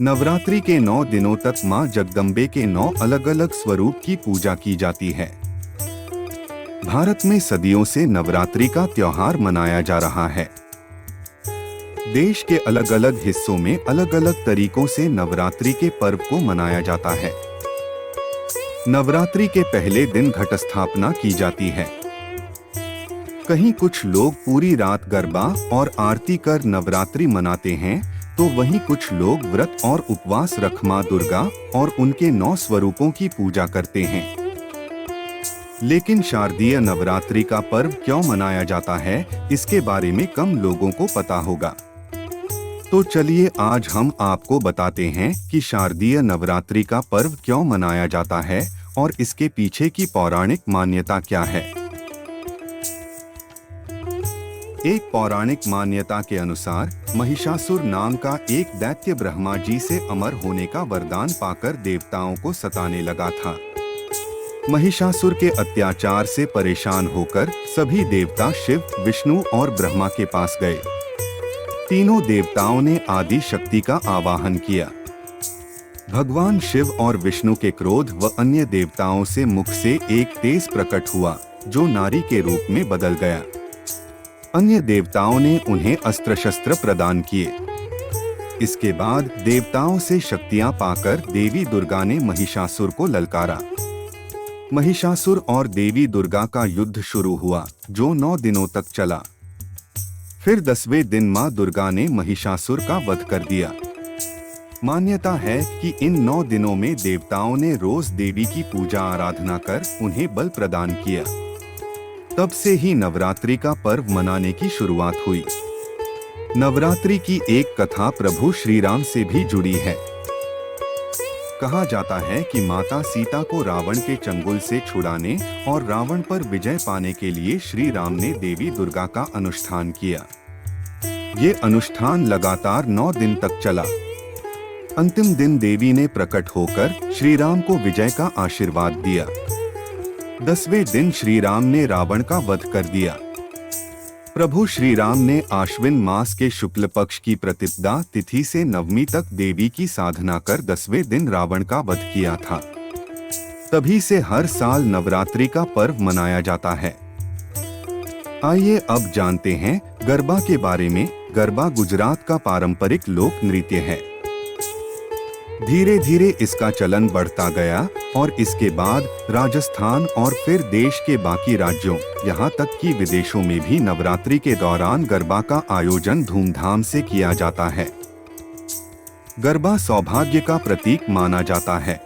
नवरात्रि के 9 दिनों तक मां जगदम्बे के 9 अलग अलग स्वरूप की पूजा की जाती है। भारत में सदियों से नवरात्रि का त्योहार मनाया जा रहा है। देश के अलग अलग हिस्सों में अलग अलग तरीकों से नवरात्रि के पर्व को मनाया जाता है। नवरात्रि के पहले दिन घट स्थापना की जाती है। कहीं कुछ लोग पूरी रात गरबा और आरती कर नवरात्रि मनाते हैं, तो वहीं कुछ लोग व्रत और उपवास रख मां दुर्गा और उनके 9 स्वरूपों की पूजा करते हैं। लेकिन शारदीय नवरात्रि का पर्व क्यों मनाया जाता है, इसके बारे में कम लोगों को पता होगा। तो चलिए आज हम आपको बताते हैं कि शारदीय नवरात्रि का पर्व क्यों मनाया जाता है और इसके पीछे की पौराणिक मान्यता क्या है। एक पौराणिक मान्यता के अनुसार महिषासुर नाम का एक दैत्य ब्रह्मा जी से अमर होने का वरदान पाकर देवताओं को सताने लगा था। महिषासुर के अत्याचार से परेशान होकर सभी देवता शिव, विष्णु और ब्रह्मा के पास गए। तीनों देवताओं ने आदि शक्ति का आवाहन किया। भगवान शिव और विष्णु के क्रोध व अन्य देवताओं से मुख से एक तेज प्रकट हुआ, जो नारी के रूप में बदल गया। अन्य देवताओं ने उन्हें अस्त्र शस्त्र प्रदान किए। इसके बाद देवताओं से शक्तियां पाकर देवी दुर्गा ने महिषासुर को ललकारा। महिषासुर और देवी दुर्गा का युद्ध शुरू हुआ, जो 9 दिनों तक चला। फिर 10वें दिन मां दुर्गा ने महिषासुर का वध कर दिया। मान्यता है कि इन 9 दिनों में देवताओं ने रोज देवी की पूजा आराधना कर उन्हें बल प्रदान किया। तब से ही नवरात्रि का पर्व मनाने की शुरुआत हुई। नवरात्रि की एक कथा प्रभु श्री राम से भी जुड़ी है। कहा जाता है कि माता सीता को रावण के चंगुल से छुड़ाने और रावण पर विजय पाने के लिए श्री राम ने देवी दुर्गा का अनुष्ठान किया। ये अनुष्ठान लगातार 9 दिन तक चला। अंतिम दिन देवी ने प्रकट होकर श्री राम को विजय का आशीर्वाद दिया। 10वें दिन श्री राम ने रावण का वध कर दिया। प्रभु श्री राम ने आश्विन मास के शुक्ल पक्ष की प्रतिपदा तिथि से नवमी तक देवी की साधना कर 10वें दिन रावण का वध किया था। तभी से हर साल नवरात्रि का पर्व मनाया जाता है। आइए अब जानते हैं गरबा के बारे में। गरबा गुजरात का पारंपरिक लोक नृत्य है। धीरे धीरे इसका चलन बढ़ता गया और इसके बाद राजस्थान और फिर देश के बाकी राज्यों, यहाँ तक कि विदेशों में भी नवरात्रि के दौरान गरबा का आयोजन धूमधाम से किया जाता है। गरबा सौभाग्य का प्रतीक माना जाता है।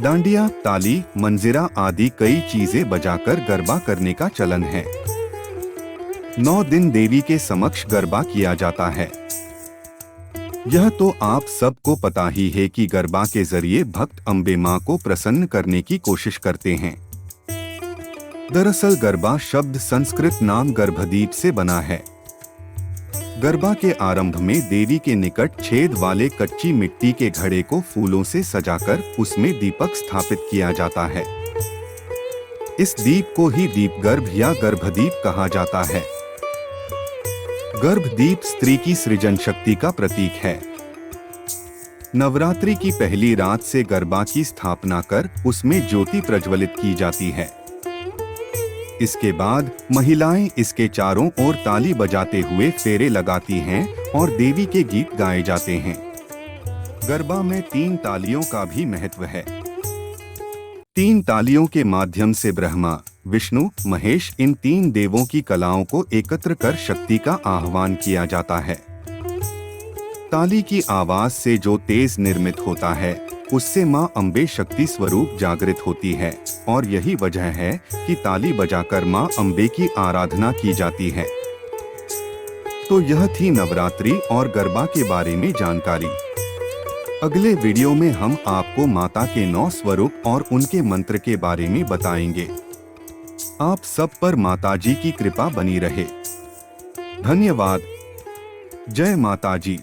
डांडिया, ताली, मंजीरा आदि कई चीजें बजाकर गरबा करने का चलन है। 9 दिन देवी के समक्ष गरबा किया जाता है। यह तो आप सबको पता ही है कि गरबा के जरिए भक्त अम्बे मां को प्रसन्न करने की कोशिश करते हैं। दरअसल गरबा शब्द संस्कृत नाम गर्भदीप से बना है। गरबा के आरंभ में देवी के निकट छेद वाले कच्ची मिट्टी के घड़े को फूलों से सजाकर उसमें दीपक स्थापित किया जाता है। इस दीप को ही दीपगर्भ या गर्भदीप कहा जाता है। गर्भदीप स्त्री की सृजन शक्ति का प्रतीक है। नवरात्रि की पहली रात से गरबा की स्थापना कर उसमें ज्योति प्रज्वलित की जाती है। इसके बाद महिलाएं इसके चारों ओर ताली बजाते हुए फेरे लगाती हैं और देवी के गीत गाए जाते हैं। गरबा में 3 तालियों का भी महत्व है। 3 तालियों के माध्यम से ब्रह्मा, विष्णु, महेश इन 3 देवों की कलाओं को एकत्र कर शक्ति का आह्वान किया जाता है। ताली की आवाज से जो तेज निर्मित होता है, उससे मां अम्बे शक्ति स्वरूप जागृत होती है और यही वजह है कि ताली बजाकर मां अम्बे की आराधना की जाती है। तो यह थी नवरात्रि और गरबा के बारे में जानकारी। अगले वीडियो में हम आपको माता के 9 स्वरूप और उनके मंत्र के बारे में बताएंगे। आप सब पर माताजी की कृपा बनी रहे। धन्यवाद। जय माता जी।